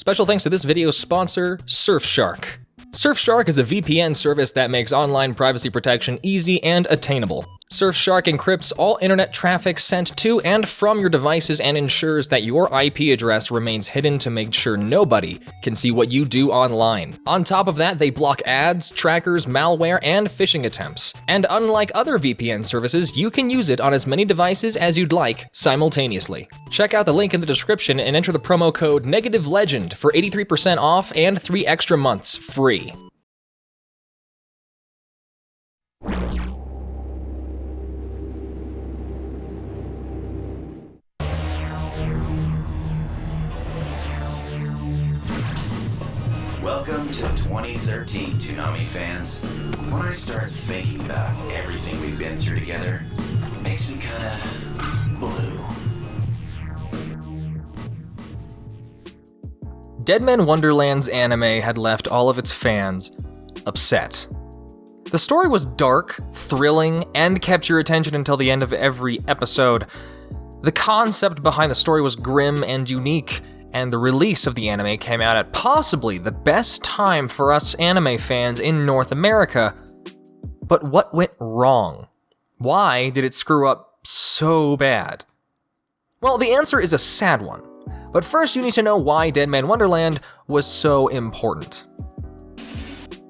Special thanks to this video's sponsor, Surfshark. Surfshark is a VPN service that makes online privacy protection easy and attainable. Surfshark encrypts all internet traffic sent to and from your devices and ensures that your IP address remains hidden to make sure nobody can see what you do online. On top of that, they block ads, trackers, malware, and phishing attempts. And unlike other VPN services, you can use it on as many devices as you'd like simultaneously. Check out the link in the description and enter the promo code NEGATIVELEGEND for 83% off and 3 extra months free. Welcome to 2013, Toonami fans. When I start thinking about everything we've been through together, it makes me kinda blue. Deadman Wonderland's anime had left all of its fans upset. The story was dark, thrilling, and kept your attention until the end of every episode. The concept behind the story was grim and unique, and the release of the anime came out at possibly the best time for us anime fans in North America. But what went wrong? Why did it screw up so bad? Well, the answer is a sad one. But first you need to know why Deadman Wonderland was so important.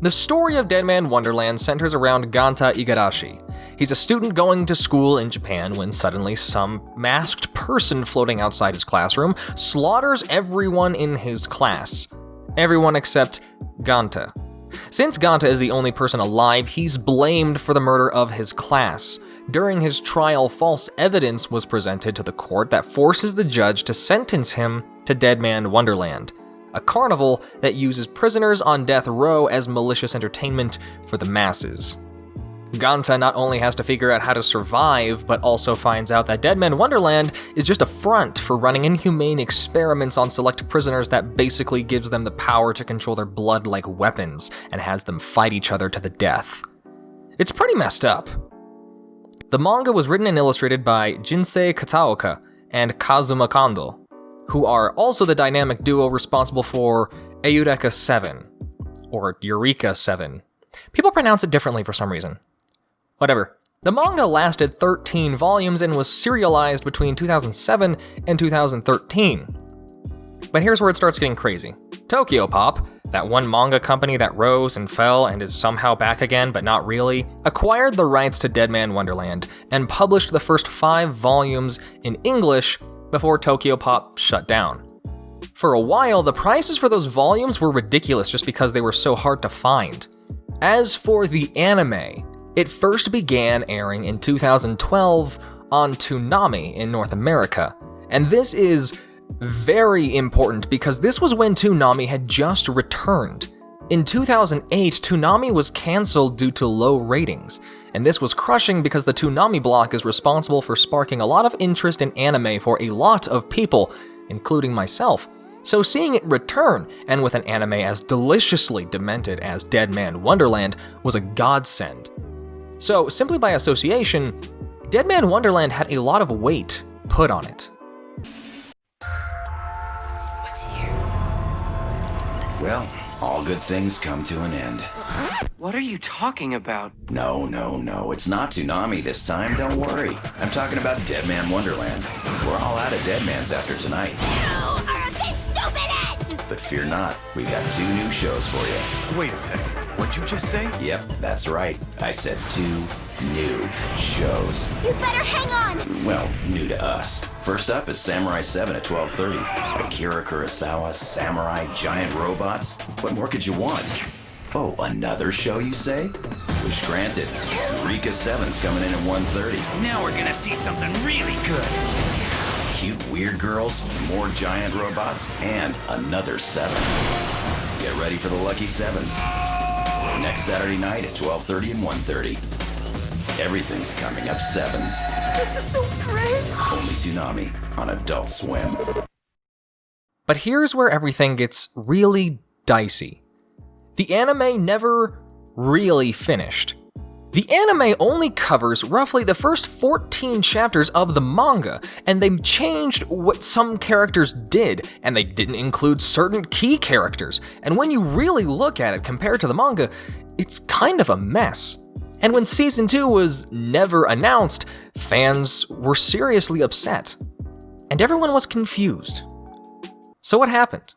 The story of Deadman Wonderland centers around Ganta Igarashi. He's a student going to school in Japan when suddenly some masked person floating outside his classroom slaughters everyone in his class. Everyone except Ganta. Since Ganta is the only person alive, he's blamed for the murder of his class. During his trial, false evidence was presented to the court that forces the judge to sentence him to Deadman Wonderland, a carnival that uses prisoners on death row as malicious entertainment for the masses. Ganta not only has to figure out how to survive, but also finds out that Deadman Wonderland is just a front for running inhumane experiments on select prisoners that basically gives them the power to control their blood like weapons and has them fight each other to the death. It's pretty messed up. The manga was written and illustrated by Jinsei Kataoka and Kazuma Kondo, who are also the dynamic duo responsible for Eureka 7, or Eureka 7. People pronounce it differently for some reason. Whatever. The manga lasted 13 volumes and was serialized between 2007 and 2013. But here's where it starts getting crazy. Tokyopop, that one manga company that rose and fell and is somehow back again but not really, acquired the rights to Deadman Wonderland and published the first 5 volumes in English before Tokyopop shut down. For a while, the prices for those volumes were ridiculous just because they were so hard to find. As for the anime, it first began airing in 2012 on Toonami in North America, and this is very important because this was when Toonami had just returned. In 2008, Toonami was cancelled due to low ratings, and this was crushing because the Toonami block is responsible for sparking a lot of interest in anime for a lot of people, including myself. So seeing it return, and with an anime as deliciously demented as Deadman Wonderland, was a godsend. So, simply by association, Deadman Wonderland had a lot of weight put on it. What's here? Well, all good things come to an end. What are you talking about? No, it's not Toonami this time, don't worry. I'm talking about Deadman Wonderland. We're all out of Deadmans after tonight. You are the stupidest! But fear not, we've got 2 new shows for you. Wait a second. What'd you just say? Yep, that's right. I said 2 new shows. You better hang on! Well, new to us. First up is Samurai 7 at 12:30. Akira Kurosawa, samurai, giant robots. What more could you want? Oh, another show, you say? Wish granted. Eureka 7's coming in at 1:30. Now we're gonna see something really good. Cute weird girls, more giant robots, and another 7. Get ready for the lucky 7s. Next Saturday night at 12:30 and 1:30. Everything's coming up 7s. This is so great! Only Toonami on Adult Swim. But here's where everything gets really dicey. The anime never really finished. The anime only covers roughly the first 14 chapters of the manga, and they changed what some characters did, and they didn't include certain key characters, and when you really look at it compared to the manga, it's kind of a mess. And when Season 2 was never announced, fans were seriously upset, and everyone was confused. So what happened?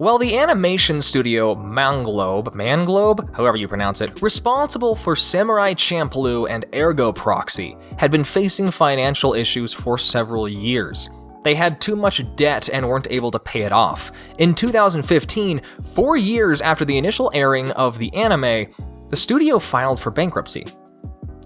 Well, the animation studio Manglobe, however you pronounce it, responsible for Samurai Champloo and Ergo Proxy, had been facing financial issues for several years. They had too much debt and weren't able to pay it off. In 2015, 4 years after the initial airing of the anime, the studio filed for bankruptcy.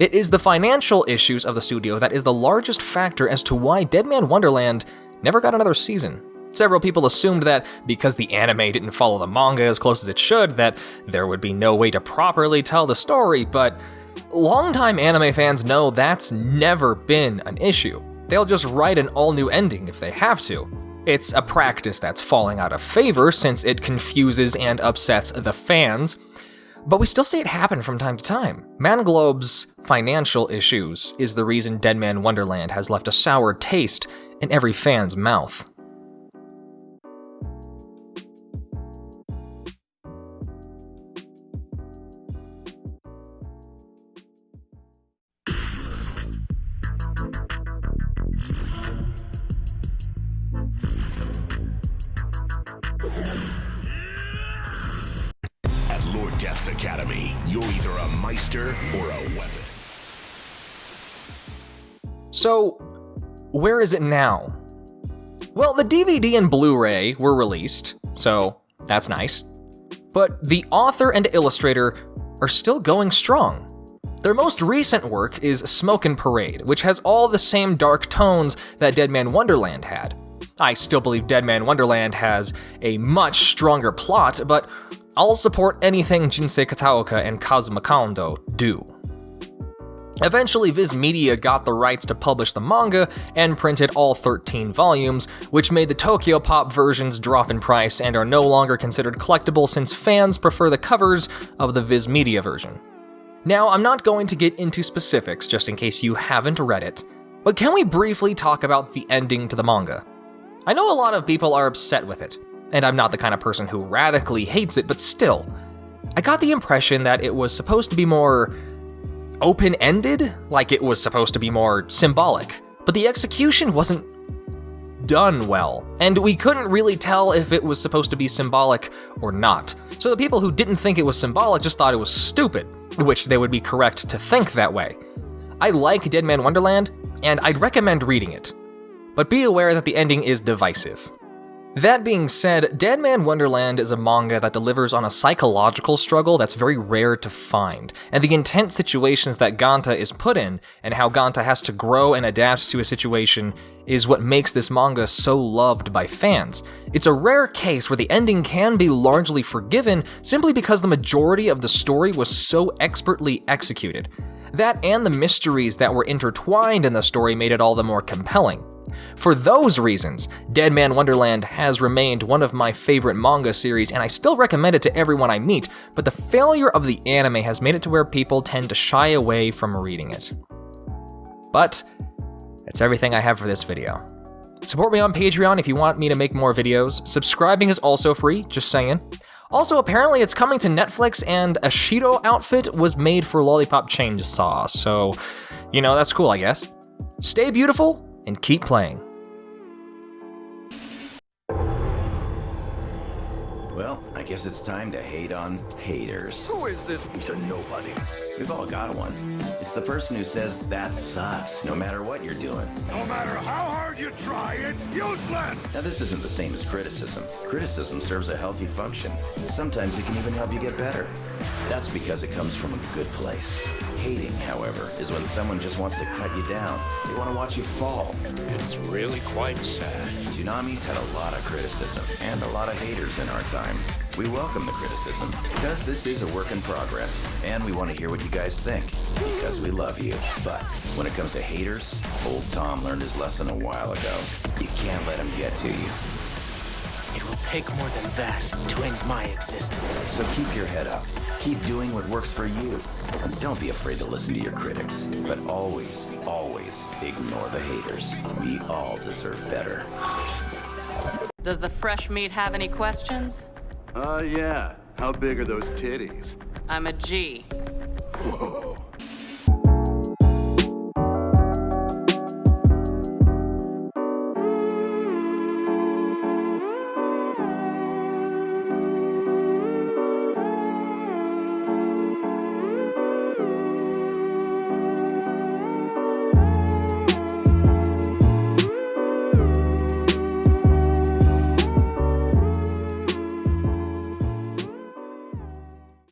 It is the financial issues of the studio that is the largest factor as to why Deadman Wonderland never got another season. Several people assumed that because the anime didn't follow the manga as close as it should, that there would be no way to properly tell the story, but longtime anime fans know that's never been an issue. They'll just write an all-new ending if they have to. It's a practice that's falling out of favor since it confuses and upsets the fans, but we still see it happen from time to time. Manglobe's financial issues is the reason Deadman Wonderland has left a sour taste in every fan's mouth. Death's Academy, you're either a Meister or a weapon. So, where is it now? Well, the DVD and Blu-ray were released, so that's nice. But the author and illustrator are still going strong. Their most recent work is Smokin' Parade, which has all the same dark tones that Deadman Wonderland had. I still believe Deadman Wonderland has a much stronger plot, but I'll support anything Jinsei Kataoka and Kazuma Kondo do. Eventually, Viz Media got the rights to publish the manga and printed all 13 volumes, which made the Tokyo Pop versions drop in price and are no longer considered collectible since fans prefer the covers of the Viz Media version. Now, I'm not going to get into specifics just in case you haven't read it, but can we briefly talk about the ending to the manga? I know a lot of people are upset with it, and I'm not the kind of person who radically hates it, but still, I got the impression that it was supposed to be more open-ended, like it was supposed to be more symbolic, but the execution wasn't done well, and we couldn't really tell if it was supposed to be symbolic or not. So the people who didn't think it was symbolic just thought it was stupid, which they would be correct to think that way. I like Deadman Wonderland, and I'd recommend reading it, but be aware that the ending is divisive. That being said, Deadman Wonderland is a manga that delivers on a psychological struggle that's very rare to find, and the intense situations that Ganta is put in, and how Ganta has to grow and adapt to a situation, is what makes this manga so loved by fans. It's a rare case where the ending can be largely forgiven simply because the majority of the story was so expertly executed. That and the mysteries that were intertwined in the story made it all the more compelling. For those reasons, Deadman Wonderland has remained one of my favorite manga series, and I still recommend it to everyone I meet, but the failure of the anime has made it to where people tend to shy away from reading it. But that's everything I have for this video. Support me on Patreon if you want me to make more videos. Subscribing is also free, just saying. Also, apparently it's coming to Netflix, and a Shido outfit was made for Lollipop Chainsaw, so, you know, that's cool, I guess. Stay beautiful, and keep playing. Well, I guess it's time to hate on haters. Who is this piece of nobody? We've all got one. It's the person who says that sucks, no matter what you're doing. No matter how hard you try, it's useless! Now, this isn't the same as criticism. Criticism serves a healthy function. Sometimes it can even help you get better. That's because it comes from a good place. Hating, however, is when someone just wants to cut you down. They want to watch you fall. It's really quite sad. Toonami's had a lot of criticism and a lot of haters in our time. We welcome the criticism because this is a work in progress, and we want to hear what you guys think because we love you. But when it comes to haters, old Tom learned his lesson a while ago. You can't let him get to you. It will take more than that to end my existence. So keep your head up. Keep doing what works for you. And don't be afraid to listen to your critics. But always, always ignore the haters. We all deserve better. Does the fresh meat have any questions? Yeah. How big are those titties? I'm a G. Whoa.